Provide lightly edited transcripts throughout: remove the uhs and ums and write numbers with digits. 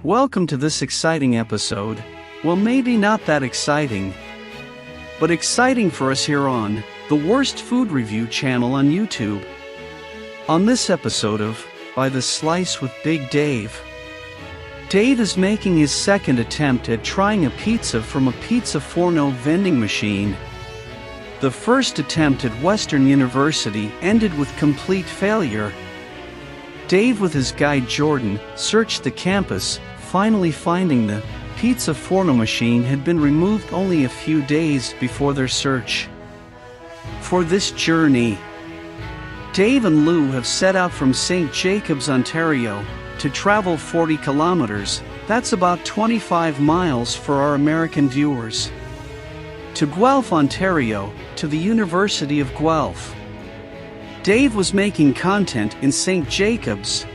Welcome to this exciting episode. Well, maybe not that exciting, but exciting for us here on the Worst Food Review channel on YouTube. On this episode of By the Slice with Big Dave, Dave is making his second attempt at trying a pizza from a pizza Forno vending machine. The first attempt at Western University ended with complete failure. Dave with his guide Jordan searched the campus, finally finding the pizza Forno machine had been removed only a few days before their search. For this journey, Dave and Lou have set out from St. Jacobs, Ontario, to travel 40 kilometers, that's about 25 miles for our American viewers, to Guelph, Ontario, to the University of Guelph. Dave was making content in St. Jacobs.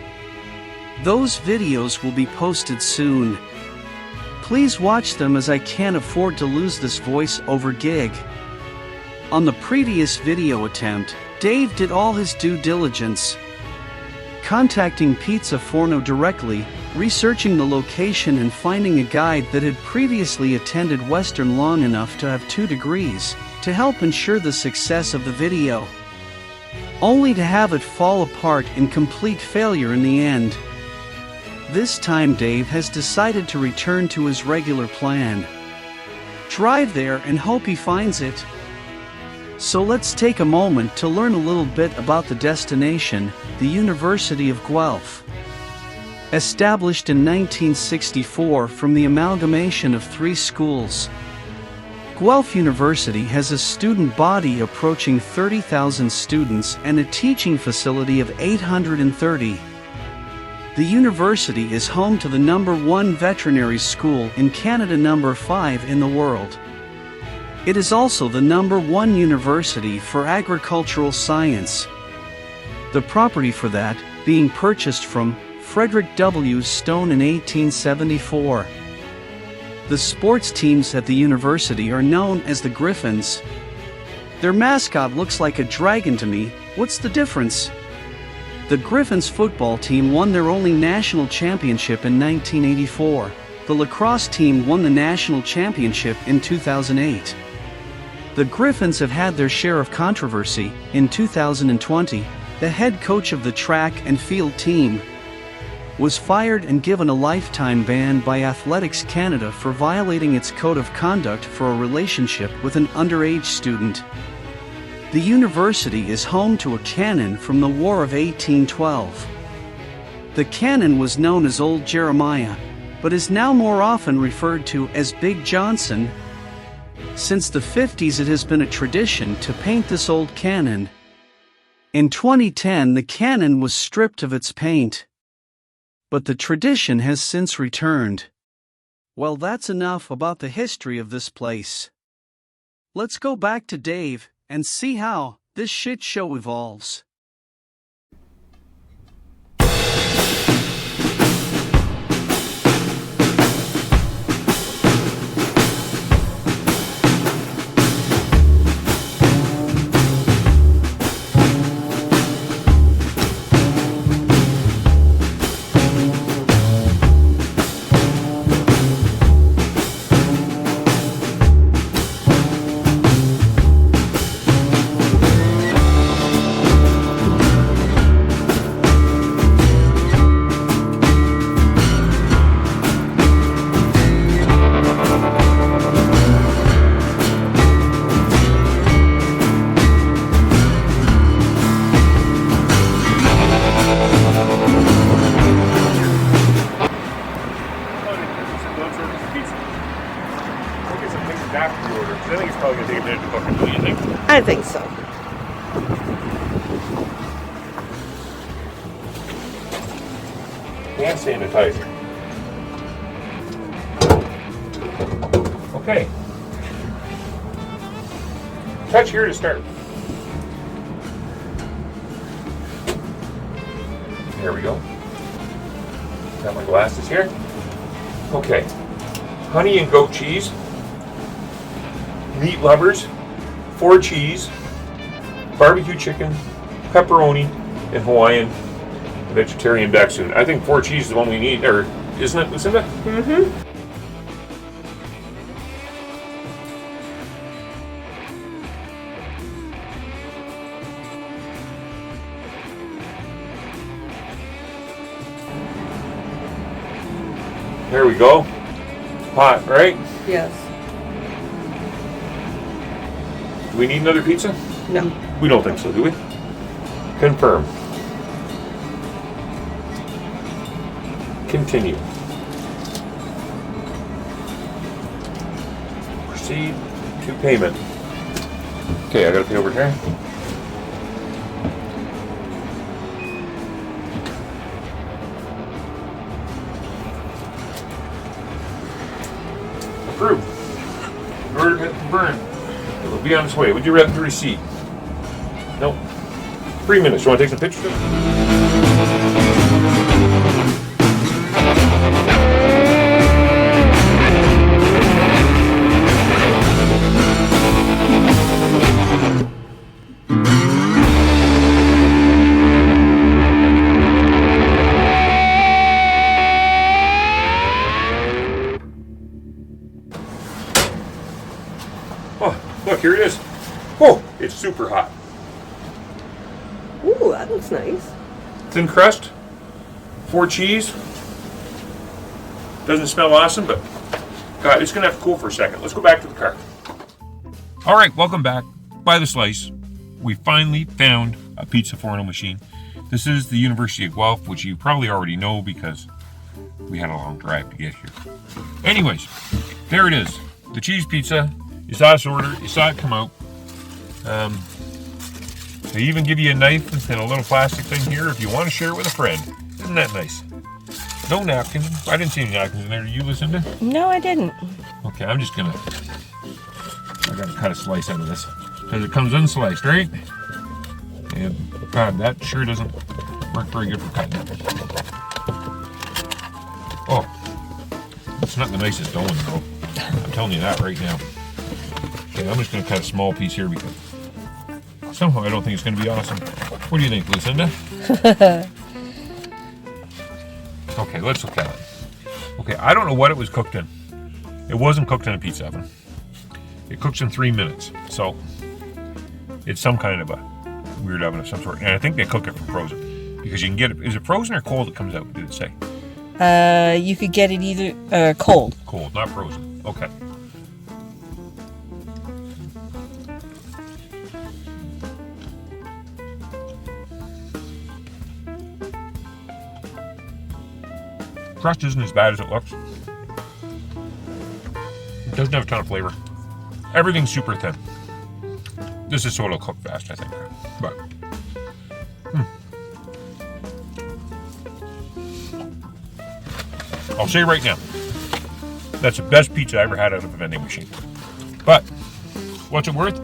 Those videos will be posted soon. Please watch them as I can't afford to lose this voice-over gig. On the previous video attempt, Dave did all his due diligence, contacting Pizza Forno directly, researching the location and finding a guide that had previously attended Western long enough to have 2 degrees, to help ensure the success of the video, only to have it fall apart in complete failure in the end. This time Dave has decided to return to his regular plan. Drive there and hope he finds it. So let's take a moment to learn a little bit about the destination, the University of Guelph. Established in 1964 from the amalgamation of 3 schools, Guelph University has a student body approaching 30,000 students and a teaching facility of 830. The university is home to the #1 veterinary school in Canada, #5 in the world. It is also the #1 university for agricultural science. The property for that being purchased from Frederick W. Stone in 1874. The sports teams at the university are known as the Griffins. Their mascot looks like a dragon to me. What's the difference? The Griffins football team won their only national championship in 1984. The lacrosse team won the national championship in 2008. The Griffins have had their share of controversy. In 2020, the head coach of the track and field team was fired and given a lifetime ban by Athletics Canada for violating its code of conduct for a relationship with an underage student. The university is home to a cannon from the War of 1812. The cannon was known as Old Jeremiah, but is now more often referred to as Big Johnson. Since the 50s it has been a tradition to paint this old cannon. In 2010 the cannon was stripped of its paint, but the tradition has since returned. Well, that's enough about the history of this place. Let's go back to Dave and see how this shit show evolves. After the order, because I think it's probably going to take a minute to cook. What do you think? I think so. Hand sanitizer. Okay. Touch here to start. There we go. Got my glasses here. Okay. Honey and goat cheese. Meat lovers, 4 cheese, barbecue chicken, pepperoni, and Hawaiian vegetarian dachshund. I think 4 cheese is the one we need, or isn't it, Lucinda? Mm-hmm. There we go. Hot, right? Yes. Do we need another pizza? No. We don't think so, do we? Confirm. Continue. Proceed to payment. Okay, I gotta pay over here. Approved. Order has been confirmed. It will be on its way. Would you rather the receipt? Nope. 3 minutes. You want to take some pictures of it? Oh, look, here it is. Oh, it's super hot. Ooh, that looks nice. Thin crust, 4 cheese. Doesn't smell awesome, but God, it's gonna have to cool for a second. Let's go back to the car. All right, welcome back. By the slice, we finally found a pizza Forno machine. This is the University of Guelph, which you probably already know because we had a long drive to get here. Anyways, there it is. The cheese pizza. You saw us order. You saw it come out. They even give you a knife and a little plastic thing here if you want to share it with a friend. Isn't that nice? No napkins. I didn't see any napkins in there. Did you, Lucinda? No, I didn't. Okay, I gotta cut a slice out of this because it comes unsliced, right? And God, that sure doesn't work very good for cutting it. Oh, it's not the nicest dough though. I'm telling you that right now. Okay, I'm just gonna cut a small piece here because somehow I don't think it's gonna be awesome. What do you think, Lucinda? Okay, let's look at it. Okay, I don't know what it was cooked in. It wasn't cooked in a pizza oven. It cooks in 3 minutes, so it's some kind of a weird oven of some sort. And I think they cook it from frozen because you can get it. Is it frozen or cold? It comes out. Did it say? You could get it either cold. Cold, not frozen. Okay. Crust isn't as bad as it looks. It doesn't have a ton of flavor. Everything's super thin. This is so it'll cook fast, I think. But I'll say right now, that's the best pizza I ever had out of a vending machine. But what's it worth?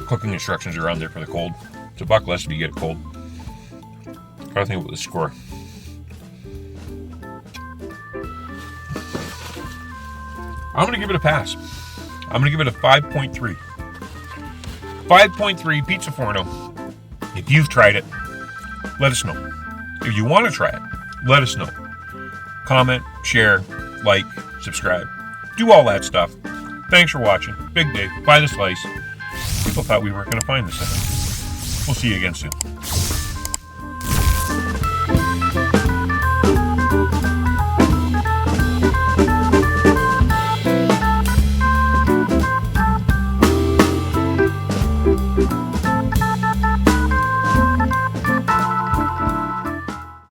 Cooking instructions are on there for the cold. It's $1 less if you get it cold. I think what the score. I'm going to give it a pass. I'm going to give it a 5.3. 5.3 Pizza Forno. If you've tried it, let us know. If you want to try it, let us know. Comment, share, like, subscribe. Do all that stuff. Thanks for watching. Big Dave, By the Slice. People thought we weren't going to find this thing. We'll see you again soon.